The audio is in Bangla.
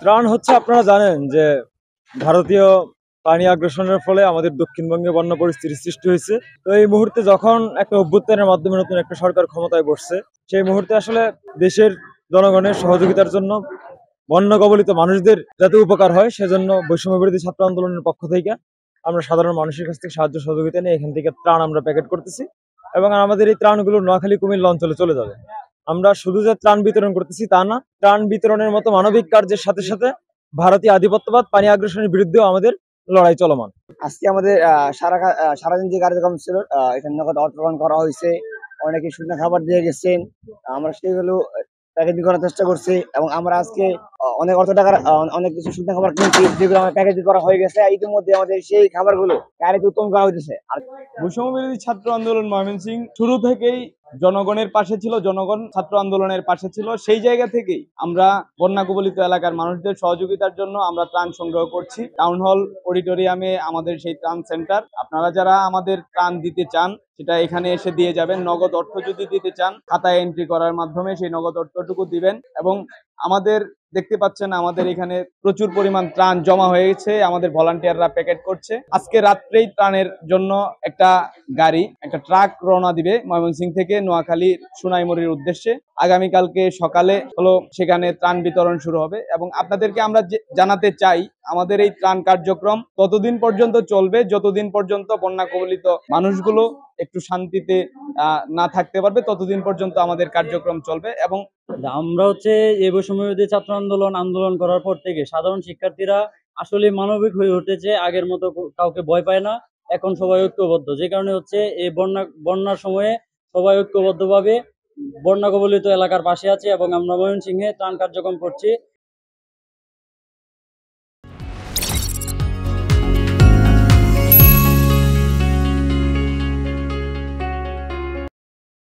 ত্রাণ হচ্ছে আপনারা জানেন যে ভারতীয় পানি আগ্রাসনের ফলে আমাদের দক্ষিণবঙ্গে বন্যা পরিস্থিতির সৃষ্টি হয়েছে। তো এই মুহূর্তে যখন একটা অভ্যুত্থানের মাধ্যমে নতুন একটা সরকার ক্ষমতায় বসছে, সেই মুহূর্তে আসলে দেশের জনগণের সহযোগিতার জন্য বন্যা কবলিত মানুষদের যাতে উপকার হয় সেজন্য বৈষম্য বিরোধী ছাত্র আন্দোলনের পক্ষ থেকে আমরা সাধারণ মানুষের কাছ থেকে সাহায্য সহযোগিতা নিয়ে এখান থেকে ত্রাণ আমরা প্যাকেট করতেছি এবং আমাদের এই ত্রাণগুলো নোয়াখালী কুমিল্লা অঞ্চলে চলে যাবে। আমরা শুধু যে ত্রাণ বিতরণ করতেছি তা না, ত্রাণ বিতরণের মতো মানবিক কার্যের সাথে সাথে ভারতীয় আধিপত্যবাদ পানি আগ্রাসনের বিরুদ্ধেও আমাদের লড়াই চলমান। আজকে আমাদের সারাদিন যে কার্যক্রম ছিল, এখানে নগদ অর্পণ করা হয়েছে। অনেকে শুকনো খাবার দিয়ে গেছেন, আমরা সেগুলো প্যাকেজিং করার চেষ্টা করছি এবং আমরা আজকে অনেক অর্থ টাকার অনেক কিছু শুকনো খাবার কিনছি, যেগুলো আমার প্যাকেজিং করা হয়ে গেছে। ইতিমধ্যে আমাদের সেই খাবারগুলো গাড়িতে উত্তোলন করা হয়েছে। আর বৈষম্য বিরোধী ছাত্র আন্দোলন ময়মনসিংহ শুরু থেকেই জনগণের পাশে ছিল, জনগণ ছাত্র আন্দোলনের পাশে ছিল। সেই জায়গা থেকেই আমরা বন্যা কবলিত এলাকার মানুষদের সহযোগিতার জন্য আমরা ত্রাণ সংগ্রহ করছি। টাউন হল অডিটোরিয়ামে আমাদের সেই ত্রাণ সেন্টার। আপনারা যারা আমাদের ত্রাণ দিতে চান সেটা এখানে এসে দিয়ে যাবেন। নগদ অর্থ যদি দিতে চান খাতায় এন্ট্রি করার মাধ্যমে সেই নগদ অর্থটুকু দিবেন। এবং আমাদের দেখতে পাচ্ছেন আমাদের এখানে প্রচুর পরিমাণ ত্রাণ জমা হয়ে গেছে, আমাদের ভলান্টিয়াররা প্যাকেট করছে। আজকে রাত্রেই ত্রাণের জন্য একটা গাড়ি, একটা ট্রাক রওনা দিবে ময়মনসিংহ থেকে নোয়াখালীর সোনাইমুড়ির উদ্দেশ্যে। আগামীকালকে সকালে সেখানে ত্রাণ বিতরণ শুরু হবে। এবং আপনাদেরকে আমরা জানাতে চাই, আমাদের এই ত্রাণ কার্যক্রম ততদিন পর্যন্ত চলবে যতদিন পর্যন্ত বন্যা কবলিত মানুষগুলো একটু শান্তিতে না থাকতে পারবে, ততদিন পর্যন্ত আমাদের কার্যক্রম চলবে। এবং আমরা এই বৈষম্য বিরোধী ছাত্র আন্দোলন করার পর থেকে সাধারণ শিক্ষার্থীরা আসলে মানবিক হয়ে উঠেছে। আগের মতো কাউকে ভয় পায় না, এখন সবাই ঐক্যবদ্ধ। যে কারণে এই বন্যার সময়ে সবাই ঐক্যবদ্ধভাবে বন্যা কবলিত এলাকার পাশে আছে এবং আমরা ময়মনসিংহে ত্রাণ কার্যক্রম করছি।